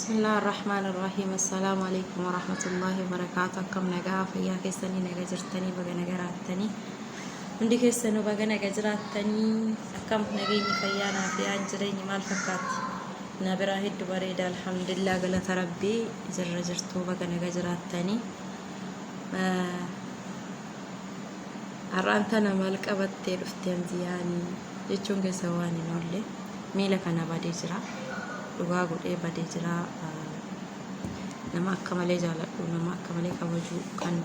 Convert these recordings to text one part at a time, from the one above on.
بسم الله الرحمن الرحيم. السلام عليكم ورحمة الله وبركاته. كم نجا فيا كيسني نجا جرتني بقى نجا راتني عندي كيسنو بقى نجا جراتني كم نجيني فيانا في أجريني مال فكات نبرة هيد بريد الحمد لله قلت ربي جرتو بقى نجا جراتني أرانتنا مالك أبتي رفتم زياني جتشون كسواني نولي ميلك أنا بدي جرا dhugaa godhee badee jira nama akka malee jaaladhu nama akka malee kabaju kan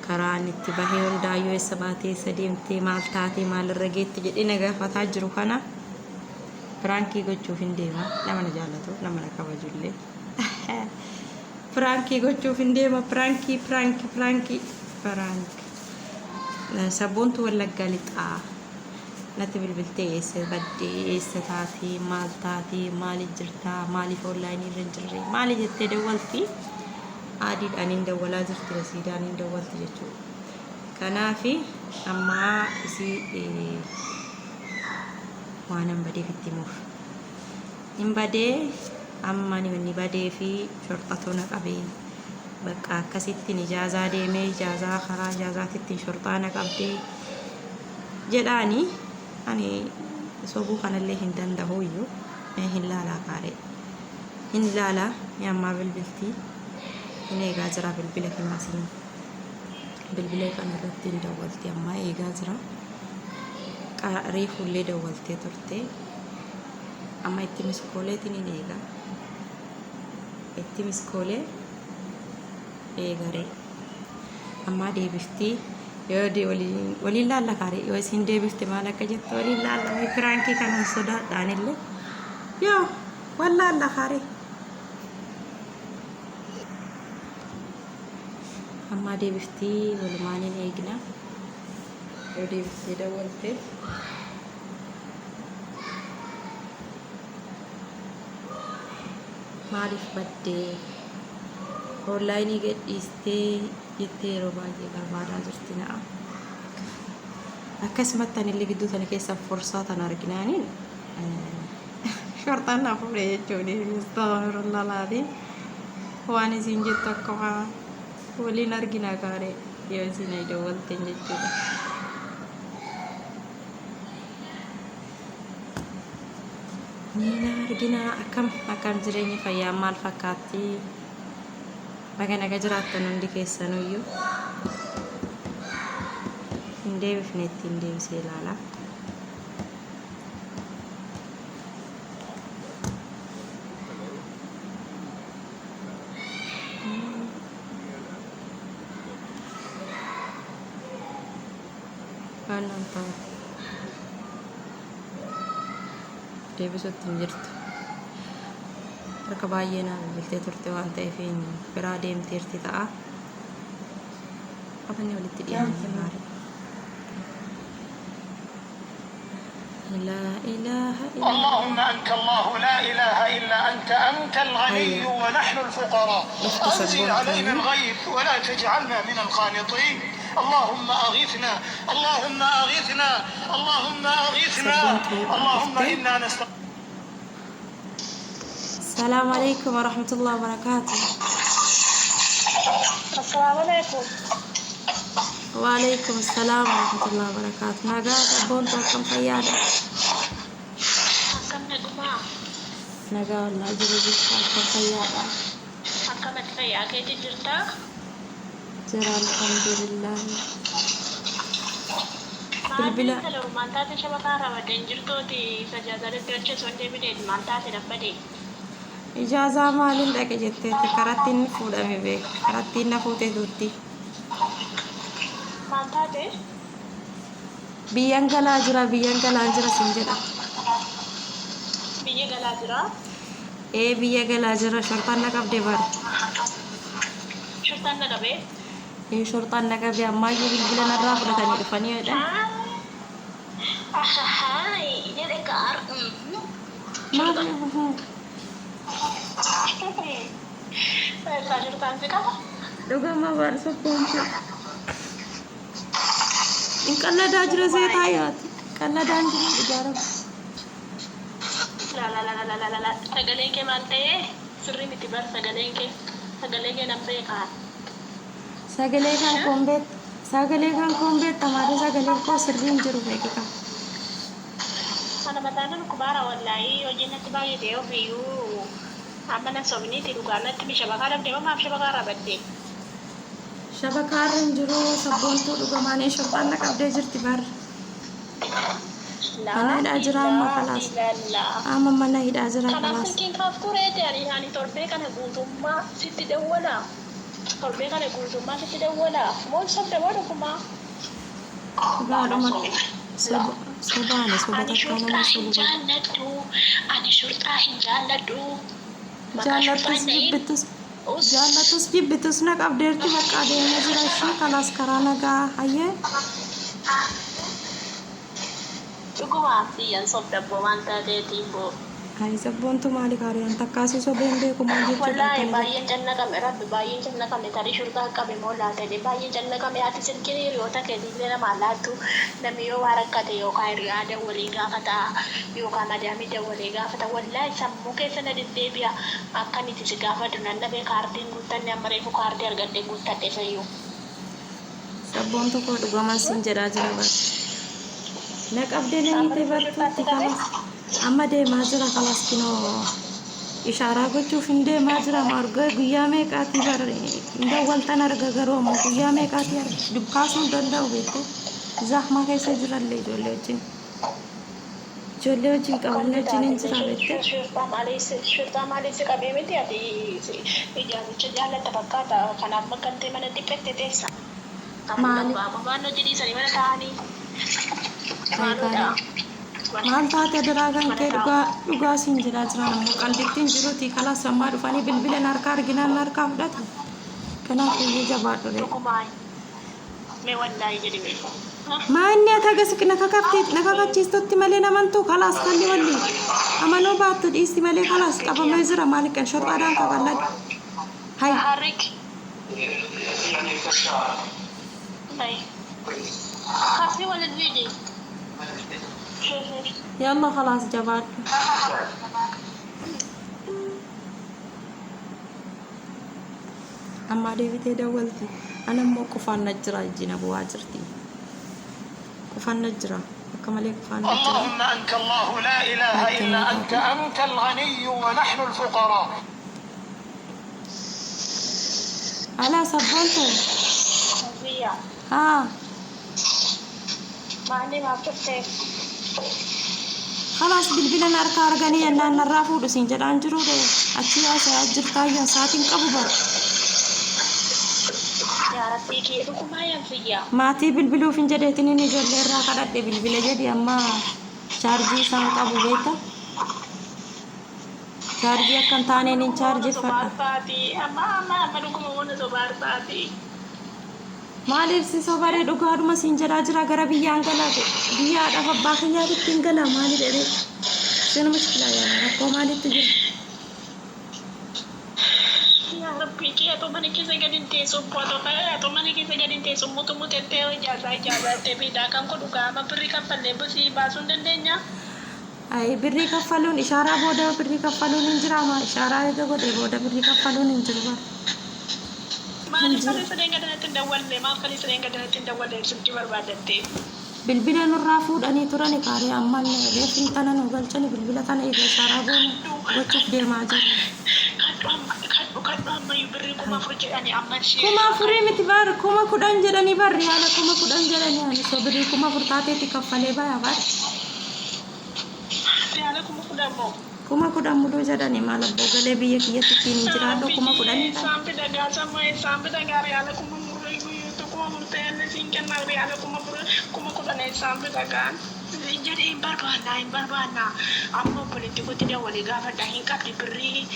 karaan itti bahee hundaayyoo eessa baatee eessa deemtee maal taatee maal irra geetti jedhee na gaafataa jiru kana firaankii gochuuf hin deema nama na jaallatu nama na kabajullee firaankii gochuuf hin deema firaankii sabboontu wallaggaa lixaa natti bilbiltee eessa baddee eessa taatee maal taatee maali jirtaa maaliif onlaayinii irra hin jirre maali jettee dawwalti adiidhaan hin dawwalaa jirti rasiidaan hin dawwalti jechuudha. Kanaafi amma isii waan hin badeef itti muuf hin badee amma ni badee fi shorxatoo na qabee bakka akkasittiin ijaazaa deemee ijaazaa karaa ijaazaatittiin shorxaa na qabdee jedhaanii ani sobuu kanallee hin danda'uyyuu hin laalaa kaare hin laalaa yammaa bilbiltii hin eegaa jira bilbila kennasiin bilbila kan irratti hin dawwalti amma eegaa jira reefullee dawwaltee turte amma itti miskooleetiin hin eegaa itti miskoolee eegaree amma deebiftii yoo de waliin laalla kaare yoo isin deebifte maal akka jettu waliin laalla way firaankii kanan sodaadhaanillee yoo wallaalla kaare amma deebiftii walumaaniin eegna yoo deebiftee dawwalte maaliif baddee onlaayinii gadhiistee jettee yeroo baay'ee barbaadaa jirti na'a. Akkasumatti anillee gidduu sana keessa forsaa tan arginaaniin shorxaan na fuudhee jechuudha. Astagfirullahi waan isin jettu akka waliin argina gaare yoo isin ay dawwalteen jechuudha. Nina argina akkam jireenyi fayyaa maal fakkaatti baga naga jiraattan hundi keessanuyyuu hin deebifne ittiin deebisee ilaala. Kanan ta'u deebisuutti hin jirtu. Harka baay'ee na bilbiltee turte waan ta'eef biraa deemteerti ta'a. Qabanni walitti dhiyaanne maali? لا إله إلا اللهم أنت الله لا إله إلا أنت الغني ونحن الفقراء أنزل علينا الغيث ولا تجعلنا من القانطين اللهم أغثنا اللهم أغثنا اللهم أغثنا اللهم إنا نستغفرك. السلام عليكم ورحمة الله وبركاته. السلام عليكم. وعليكم السلام ورحمة الله وبركاته. نجاة أبونتو كم خيالة. أكم نجمع. نجاة الله جل كم خيالة. أكم تفيا كي تجرتا. جرى الحمد لله. بالبلا. لو مانتاتي شبكة رمضان جرتو تي سجادة الدرجة سوندي بدي مانتاتي نبدي. إجازة مالين دك جتة كراتين فودا مبي كراتين نفوتة دوتي. مانتاتي. بيان كلا جرا سنجرا. بيا جلاجرا. إيه بيا كلا جرا شرطان نكاب دبر. شرطان نكابه. إيه شرطان نكاب يا ما يجي بالبلا نرا فودا تاني دفني وده. هاي ini dekar. ما Shurtaan sih kak? Duga ma barso poncho. In kalla da jira sai tayat. Kalla da jira ijara. La. Sagalee kee maal ta'ee? sirri miti bar sagaleen kee nan beekaa. Sagalee kan kombeet tamaare sagalee koo sirriin jiru beekika. Kana mataan kubaara wallaahi hojiin natti baay'atee ofiiyyuu amma na sobniiti dhugaanatti shabakaa dhabdee mamaaf shabakaa rabaddee. Shabakaarra hin jiru sabboontuu dhugamaanii shorxaan naqabdee jirti bar. Mana hidhaa jira amma kalaas. Amma mana hidhaa jira Kanaaf kalaas. silkiin kaaf tureeti ani torbee kana guutummaa sitti dawwalaa. Torbee kana guutummaa sitti dawwalaa. Mool sobda moo dhugumaa? Gaadhuma sobaani soba Ani takkaa shurxaa nama hin sobu. jaalladhu. Ani shurxaa hin jaalladhu. Jaallattus jibbitus naqabdeerti bakka adeemaa jira ishee kalaas karaa nagaa hayyee. Dhugumaa biyyan sobdabboo waan taateetiin boo. Hai sabboontu maali kaariyaan takkaasii sobeen beeku maal jechuudha. Wallahi baay'een jannaqame rabbi baay'een jannaqame tarii shurxaa qabe moo laatee baay'een jannaqame ati silkiin hiriyoota keetiillee namaa laattu namni yoo waa rakkate yookaan hiriyaa dawwalee gaafata yookaan madaamii dawwalee gaafata wallahi sammuu keessa na deddeebi'a akka niti si gaafatu nan dhabee kaartiin guuttanne amma reefu kaartii argadhee guuttadhe sayyuu. Sabboontu koo dhugaman siin jedhaa jira bar. Naqabdee namitti bartuutti kalaas. Amma deemaa jira kalaas kinoo ishaaraa gochuuf hin deemaa jira marga guyyaa meeqaatii bar dawwaltan arga garuu ammoo guyyaa meeqaatii arga dubbaasuu danda'u beekte zahma keessa jirallee ijoollee wajjin qabanii wajjin hin jira beekte. Shurxaa maaliif qabee miti ati ijaaricha jaallatta fakkaata kanaaf makkantee mana dhiphette teessa. Maali? Maal hojii sanii mana taa'anii. Maal taate daraagaan kee dhugaa siin jedhaa jiran ammoo qalbittiin jiruuti kalaas ammaa dhufanii bilbilan harkaa arginaan harkaa fudhata. Kanaaf iyyuu jabaadhu dha. Mee wallaahi jedhime. Maa inni ati agarsiis nakakachiistutti malee namantuu kalaas kalli walli amanuu baattu dhiisti malee kalaas qabamee jira maali kan shorxaadhaan qaballadhu. Hai. Harrik. Hai. Kaasii waliin jiidhi. يلا خلاص جبار أما ديفيتي دولتي أنا مو كفان نجرا جينا بواجرتي كفان نجرا كمالي كفان نجرا اللهم أنت الله لا إله إلا أنت الغني ونحن الفقراء. على سبونتو Iya. ها Mani maksudnya? خلاص بالبلا ناركا أرغاني أن نرافو دسين جدان جرو دي أتيا سأجر تايا ساتين قبوبر Ya Rabbi, itu kumayan sih ya. ماتي بالبلو فين جدتني نجول ليرا كدات دي بالبلا جدي أما شارجي سان قبو بيتا شارجي أكن تاني نين شارجي فتا Ama dukung mau sobar tadi. maaliif si sobaree dhugaadhuma siin jedhaa jira gara biyyaan galaate biyyaadhaaf abbaa keenyaatti ittiin gala maali dheeree seen mushkilaa yaa rakkoo maalitti jira. Ya Rabbi, atau mana kita gadin tesu foto kaya atau mana kita gadin tesu mutu teo jasa tapi dakam ko duga ama beri kapan deh besi basun dendenya. Ay birrii kaffaluun ishaaraa booda birrii kaffaluun hin jiraama ishaaraa eega godhee booda birrii kaffaluun hin jiru bara. Maaf kali sering ada tindawalle, maaf kali sering ada tindawalle subji barbaadatte. Bilbila nurraa fuudhanii turani kaaree amman reefin tana nu galchani bilbila tana eega ishaaraa boona gochuuf deemaa jiru. Kaddu amma beri kuma afur jedhani amman shi. Kuma afurii miti bar kuma kudhan jedhanii barri haala kuma kudhan jedhanii ani so birrii kuma afur taateetti kaffalee baya bar. Haala kuma kudhan moo? Kuma kudhan muduu jedhanii maal abboo galee biyya kiyyatti ittiin hin jiraadhu kuma kudhanii ta'a. Sampai dagaa sama sampai dagaa reala kuma murre itu kuma murtele singkan na reala kuma kudhan sampai dagaa. Jadi barbana. Amma politiku tidak wali gafa dahin kapti beri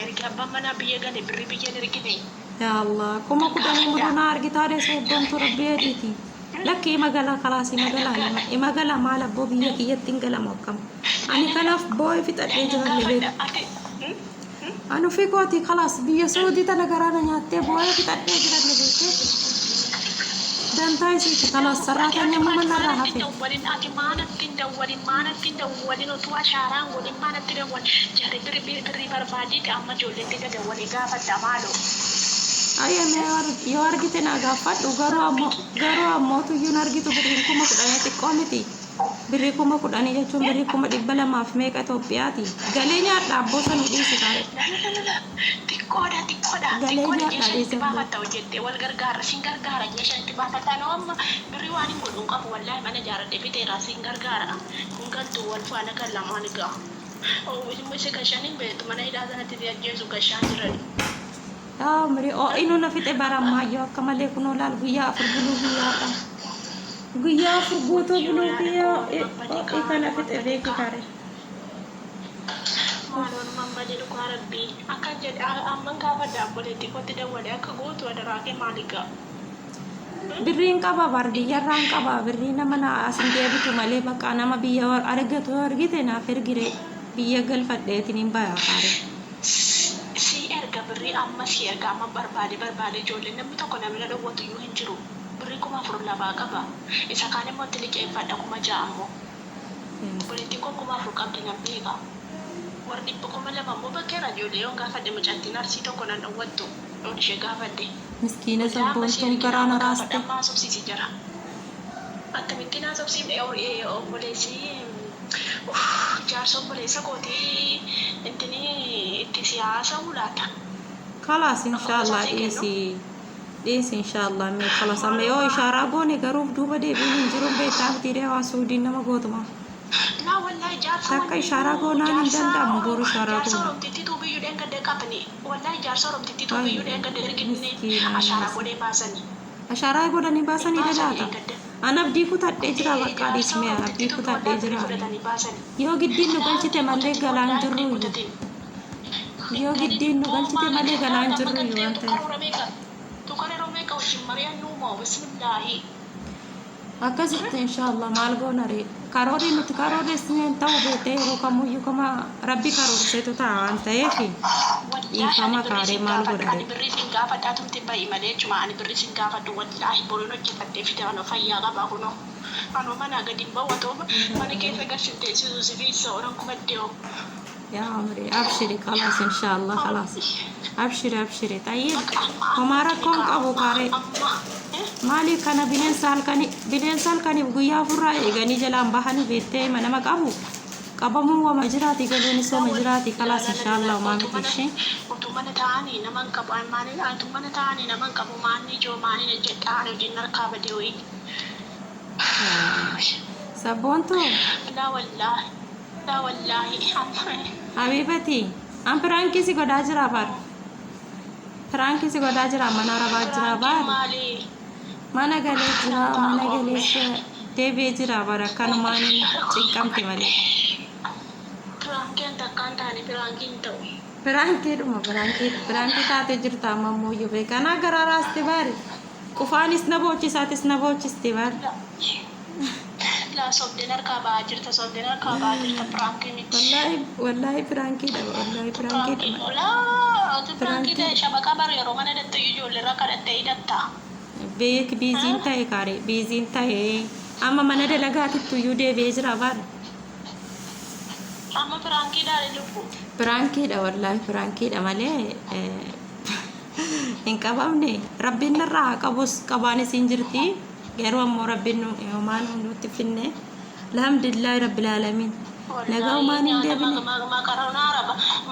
rigabba mana biya gane beri biya dirgine. Ya Allah, kuma kudhanii muduu na argitaare sooddomtu rabbii adiiti. Lakki magala kalaasi magala maal abboo biyya kiyyatti hin galamu akkam. Ani kanaaf boo'ee fixadhee jiran beeku. Anu fi kooti kalaas biyya Saudii tana garaana nyaattee boo'ee fixadhee jiran beekte. دانتاي سيتي خلاص سراتني مو من راها في ولين أتي ما نتين ولين ما نتين ولين أتوا شارع ولين ما نتين ولين جاري بري بربادي أما جولين تيجا ولين قافة دمالو أيه ما يوارجتنا قافات وقروا أمو تيجون أرجتوا بريكم أكداني تكومتي بريكم أكداني جاتون بريكم أدبلا ما في ميك أتوبياتي قاليني أتلعبوا سنودي سكاري تikoda jecha tibafata hojjette wal gargaara sin gargaara jecha tibafata nooma birri waan hin godhun qabu wallahi mana jaaradhe biteera sin gargaara kun galtu wal faana kan lamaan gaa misi gashanin beetu mana hidhaa sanatti ajjeesu gashaan jiran mri o inu na fite baramma yo kamale kuno lal guya afur bulu guya afur goto bulu guya e kana fite beki kare maalon mamba jedhu ko rabbi akka jedhe amman gaafa daabboleetti kotti dawwale akka gootu adaraake maaliga birriin qaba bardiyarraan qaba birrii nama na asin deebitu malee bakka nama biyya argatu argite naaf ergire biyya galfadheetiin hin baya kare si erga birrii amma si erga amma barbaade ijoollee namni tokko namni dhawwatu iyyuu hin jiru birrii kuma afur labaa qaba isa kaan immoo tiliqeeffadha kuma ja'ammoo buleetti koo kuma afur qabdi nan beeka warni kuma lama immoo bakkeera ijoollee yoo gaafadhe mucattiin arsii tokko nan dhawwattu yoo ishee gaafadhe miskiina sabboontuun karaan araaste ammaa sobsiisi jira akkamittiin haasofsiifne obboleessi jaarsa obboleessa kootii itti siyaasa mulaata خلاص إن شاء الله إيسي إن شاء الله مي خلاص أما يو إشارة قوني قروف دوبا دي بيني جروب بيتاك تيري واسودي نما قوتما لا والله جارسة شاكا إشارة قونا نندن دا مبور إشارة قونا جارسة رمتتي تو بيو دين قد قابني والله جارسة رمتتي تو بيو دين قد رقني أشارة قوني باسني أشارة قونا نباسني دلاتا أنا بديكو تاتجرا وقادي اسمي أنا بديكو تاتجرا يو قدين نقلتي مالي قلان جروي يو قدين نقلتي مالي قلان جروي وانت أكزت إن شاء الله مالقو نري كاروري متكاروري سنين تو بيتيرو كمو يكما ربي كارور سيتو تا أنت يفي يكما كاري مالقو نري بري سنغافة تاتم تباي مالي جمع أنا بري سنغافة والله بولونو جفت دفتا أنا فيا غابا هنو أنا مانا قدين بواتو مانا كيف قشن تيسيزو سفيسو ورنكم الديو يا عمري أبشري خلاص إن شاء الله خلاص أبشري طيب ومارا كون أبو كاري مالي كان بنين سال كاني بقيا فرا إيغاني جلام بحاني بيتي منما قابو قابمو ومجراتي قلوني سو مجراتي خلاص إن شاء الله وما متشي وتمنى تاني نمان قابو أماني لا تمنى تاني نمان قابو ماني جو ماني نجد تاني وجنر قابة ديوي سبونتو لا والله حبيبتي أم فرانكي سي قد أجرى بار فرانكي سي قد أجرى منا ربا أجرى بار mana galee deebi'ee jira bara kanumaan cinqamte malee. Firaankiin takkaan taane firaankiin ta'u. Firaankii taate jirta amma ammoo yoo beekanaa garaa raaste baari. Qufaanis na boochisaatis na boochisite baari. La sobdeen harkaa ba'aa jirta firaankiin miti. Wallaahi firaankiidha Firaankiidha shabaqaa bara yeroo mana dhattee ijoollee irraa kadhattee hidhatta. beek biiziin ta'e kaare biiziin ta'e amma mana dalagaatitti iyyuu deebi'ee jira baara. Amma firaankiidhaan lubbu. Firaankiidha wallaahi firaankiidha malee hin qabamne rabbiin narraa haa qabus qabaanis hin jirti garuu ammoo rabbiin homaan nutti finne alhamdulillahi rabbil aalamiin nagaa homaan hin deebine.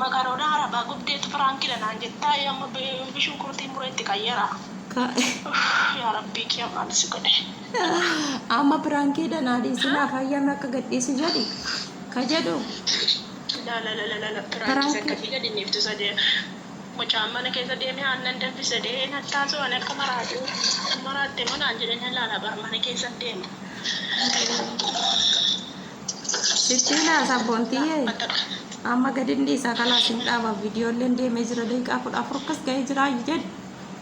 Makaroona arabaa gubdeetu firaankiidha naan jettaa amma bishaan kurtii mureetti qayyara. Ya Rabbi kiamat sekode. Amma prankiidha naadii sinaa fayyame akka gadhiisi jedhi ka jedhu. La prankiisa akkasii gadi neeftu sadee mucaan mana keessa deemee aannan danfisa dee nattaasu waan akka maraatte manaan jedhanii laala bar mana keessa deema. Sittiina sabboontiyyee amma gadi dhiisaa kalaasin dhaaba viidiyoolleen deemee jira daqiiqaa 14 akkas ga'ee jira jedhu.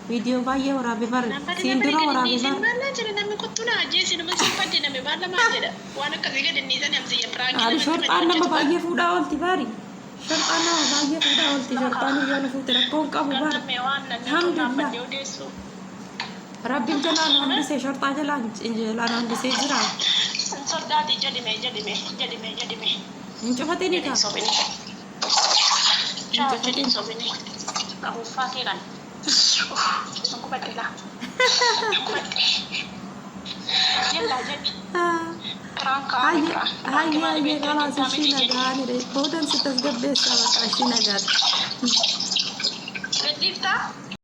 Video baay'ee waraabee bara siindura waraabee bara. Mana jira namni kuttuu na ajjeesi nama siifadde namni maal namaa jedha waan akkasii gadi dhiisan amsiyya piraankiin. Ari shorxaan nama baay'ee fuudhaa oolti baari. Shorxaan nama baay'ee fuudhaa oolti shorxaan yoo na fuute rakkoon qabu bara. Alhamdulillah. ربي الجلال عندي سي شرطة جلال جلال عندي سي جرا صدقني جدمي انت فتيني كا صوبني ciao jadi صوبني aku fakiran aku badela يلا جد كرانكا هاي خلاص الشينا قاعد بودن ستسقبي السبق الشينا قاعد لطيف